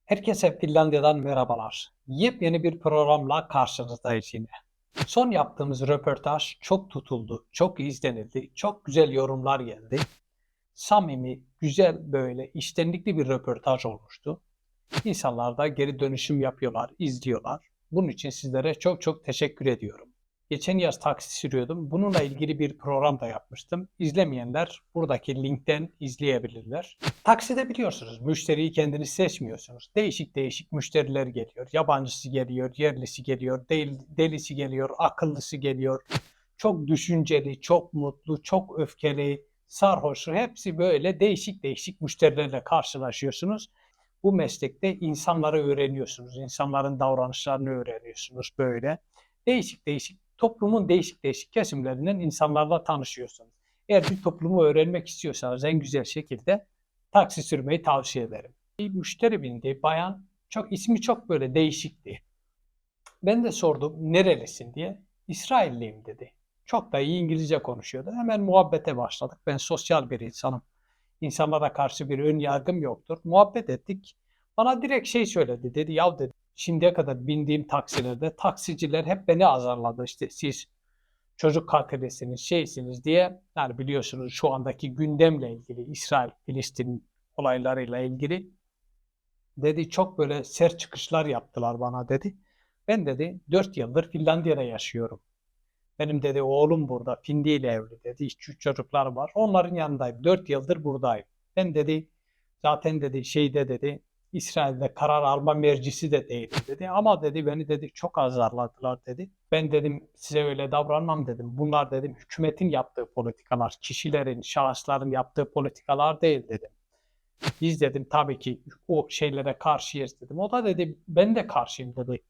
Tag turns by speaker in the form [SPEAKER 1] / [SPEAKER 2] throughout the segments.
[SPEAKER 1] Herkese Finlandiya'dan merhabalar. Yepyeni bir programla karşınızdayız yine. Son yaptığımız röportaj çok tutuldu, çok izlenildi, çok güzel yorumlar geldi. Samimi, güzel böyle içtenlikli bir röportaj olmuştu. İnsanlar da geri dönüşüm yapıyorlar, izliyorlar. Bunun için sizlere çok çok teşekkür ediyorum. Geçen yaz taksi sürüyordum. Bununla ilgili bir program da yapmıştım. İzlemeyenler buradaki linkten izleyebilirler. Takside biliyorsunuz müşteriyi kendiniz seçmiyorsunuz. Değişik değişik müşteriler geliyor. Yabancısı geliyor, yerlisi geliyor, delisi geliyor, akıllısı geliyor. Çok düşünceli, çok mutlu, çok öfkeli, sarhoş, hepsi böyle değişik değişik müşterilerle karşılaşıyorsunuz. Bu meslekte insanları öğreniyorsunuz. İnsanların davranışlarını öğreniyorsunuz böyle. Değişik değişik toplumun değişik değişik kesimlerinden insanlarla tanışıyorsunuz. Eğer bir toplumu öğrenmek istiyorsanız en güzel şekilde taksi sürmeyi tavsiye ederim. Bir müşteri bindi, bayan, çok ismi çok böyle değişikti. Ben de sordum nerelisin diye. İsrailliyim dedi. Çok da iyi İngilizce konuşuyordu. Hemen muhabbete başladık. Ben sosyal bir insanım. İnsanlara karşı bir ön yargım yoktur. Muhabbet ettik. Bana direkt şey söyledi. Dedi ya dedi şimdiye kadar bindiğim taksilerde taksiciler hep beni azarladı. İşte siz çocuk katilisiniz, şeysiniz diye. Yani biliyorsunuz şu andaki gündemle ilgili İsrail-Filistin olaylarıyla ilgili dedi çok böyle sert çıkışlar yaptılar bana dedi. Ben dedi 4 yıldır Finlandiya'da yaşıyorum. Benim dedi oğlum burada Findi ile evli dedi. 3 çocuklar var. Onların yanındayım. 4 yıldır buradayım. Ben dedi zaten dedi şeyde dedi İsrail'de karar alma mercisi de değilim dedi. Ama dedi beni dedi çok azarladılar dedi. Ben dedim size öyle davranmam dedim. Bunlar dedim hükümetin yaptığı politikalar, kişilerin, şahısların yaptığı politikalar değil dedim. Biz dedim tabii ki o şeylere karşıyız dedim. O da dedi ben de karşıyım dedi.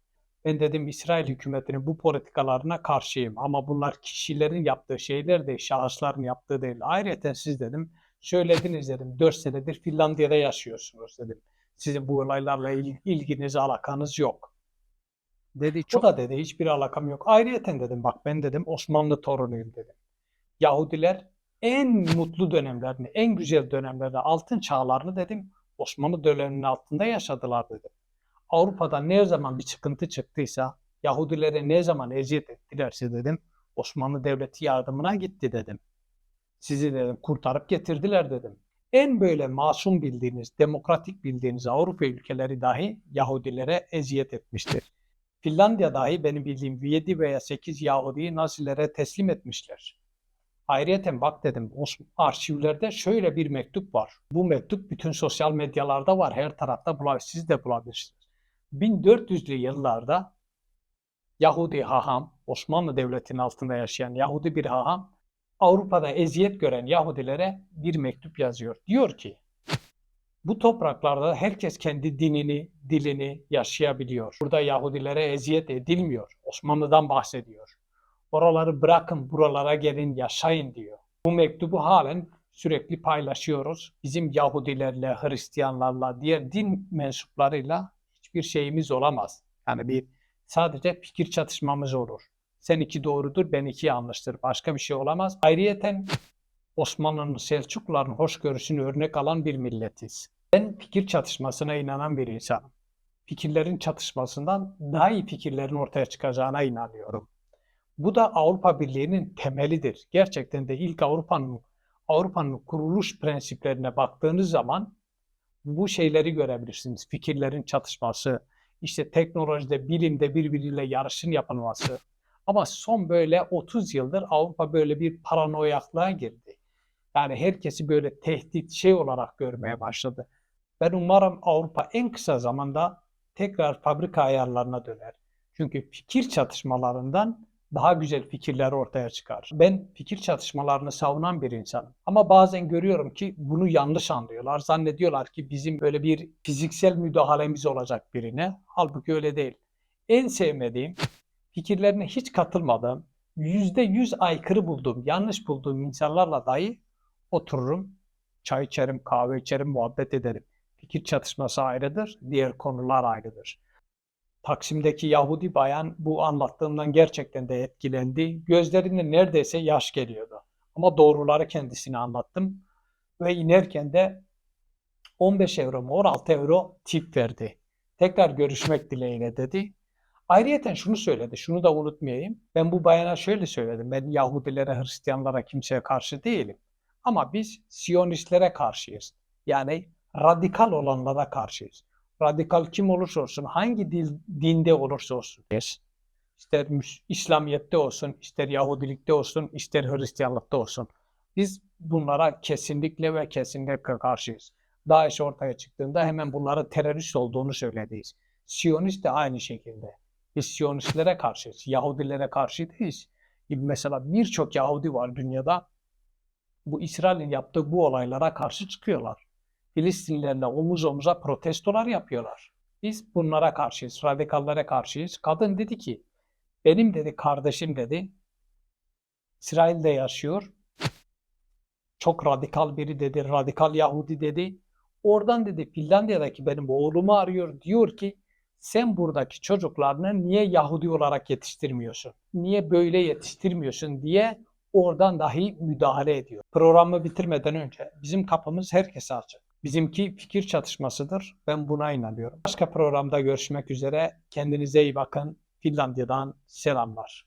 [SPEAKER 1] Ben dedim İsrail hükümetinin bu politikalarına karşıyım ama bunlar kişilerin yaptığı şeyler değil, şahısların yaptığı değil. Ayrıca siz dedim söylediniz dedim 4 senedir Finlandiya'da yaşıyorsunuz dedim. Sizin bu olaylarla ilginiz, alakanız yok. Dedi çok da dedi hiçbir alakam yok. Ayrıyeten dedim bak ben dedim Osmanlı torunuyum dedim. Yahudiler en mutlu dönemlerini, en güzel dönemlerini, altın çağlarını dedim Osmanlı döneminin altında yaşadılar dedim. Avrupa'da ne zaman bir sıkıntı çıktıysa, Yahudilere ne zaman eziyet ettilerse dedim, Osmanlı Devleti yardımına gitti dedim. Sizi dedim kurtarıp getirdiler dedim. En böyle masum bildiğiniz, demokratik bildiğiniz Avrupa ülkeleri dahi Yahudilere eziyet etmiştir. Finlandiya dahi benim bildiğim 7 veya 8 Yahudi'yi Nazilere teslim etmişler. Ayrıyeten bak dedim arşivlerde şöyle bir mektup var. Bu mektup bütün sosyal medyalarda var. Her tarafta siz de bulabilirsiniz. 1400'lü yıllarda Yahudi haham, Osmanlı Devleti'nin altında yaşayan Yahudi bir haham, Avrupa'da eziyet gören Yahudilere bir mektup yazıyor. Diyor ki, bu topraklarda herkes kendi dinini, dilini yaşayabiliyor. Burada Yahudilere eziyet edilmiyor. Osmanlı'dan bahsediyor. Oraları bırakın, buralara gelin, yaşayın diyor. Bu mektubu halen sürekli paylaşıyoruz. Bizim Yahudilerle, Hristiyanlarla, diğer din mensuplarıyla hiçbir şeyimiz olamaz. Yani sadece fikir çatışmamız olur. Sen iki doğrudur, ben iki yanlıştır. Başka bir şey olamaz. Ayrıyeten Osmanlı'nın, Selçukluların hoşgörüsünü örnek alan bir milletiz. Ben fikir çatışmasına inanan bir insanım. Fikirlerin çatışmasından daha iyi fikirlerin ortaya çıkacağına inanıyorum. Bu da Avrupa Birliği'nin temelidir. Gerçekten de ilk Avrupa'nın kuruluş prensiplerine baktığınız zaman bu şeyleri görebilirsiniz. Fikirlerin çatışması, işte teknolojide, bilimde birbiriyle yarışın yapılması. Ama son böyle 30 yıldır Avrupa böyle bir paranoyaklığa girdi. Yani herkesi böyle tehdit şey olarak görmeye başladı. Ben umarım Avrupa en kısa zamanda tekrar fabrika ayarlarına döner. Çünkü fikir çatışmalarından daha güzel fikirler ortaya çıkar. Ben fikir çatışmalarını savunan bir insanım. Ama bazen görüyorum ki bunu yanlış anlıyorlar. Zannediyorlar ki bizim böyle bir fiziksel müdahalemiz olacak birine. Halbuki öyle değil. En sevmediğim, fikirlerine hiç katılmadığım, %100 aykırı bulduğum, yanlış bulduğum insanlarla dahi otururum, çay içerim, kahve içerim, muhabbet ederim. Fikir çatışması ayrıdır, diğer konular ayrıdır. Taksim'deki Yahudi bayan bu anlattığımdan gerçekten de etkilendi. Gözlerinde neredeyse yaş geliyordu. Ama doğruları kendisine anlattım. Ve inerken de 15 euro mu 16 euro tip verdi. Tekrar görüşmek dileğiyle dedi. Ayrıyeten şunu söyledi, şunu da unutmayayım. Ben bu bayana şöyle söyledim. Ben Yahudilere, Hristiyanlara, kimseye karşı değilim. Ama biz Siyonistlere karşıyız. Yani radikal olanlara karşıyız. Radikal kim olursa olsun, hangi dinde olursa olsun. İster İslamiyet'te olsun, ister Yahudilikte olsun, ister Hristiyanlıkta olsun. Biz bunlara kesinlikle ve kesinlikle karşıyız. DAEŞ ortaya çıktığında hemen bunlara terörist olduğunu söylediyiz. Siyonist de aynı şekilde. Biz Siyonistlere karşıyız. Yahudilere karşı değiliz. Mesela birçok Yahudi var dünyada. Bu İsrail'in yaptığı bu olaylara karşı çıkıyorlar. Filistinlilerle omuz omuza protestolar yapıyorlar. Biz bunlara karşıyız. Radikallere karşıyız. Kadın dedi ki, benim dedi kardeşim dedi, İsrail'de yaşıyor. Çok radikal biri dedi, radikal Yahudi dedi. Oradan dedi Finlandiya'daki benim oğlumu arıyor. Diyor ki sen buradaki çocuklarını niye Yahudi olarak yetiştirmiyorsun? Niye böyle yetiştirmiyorsun diye oradan dahi müdahale ediyor. Programı bitirmeden önce bizim kapımız herkese açık. Bizimki fikir çatışmasıdır. Ben buna inanıyorum. Başka programda görüşmek üzere. Kendinize iyi bakın. Finlandiya'dan selamlar.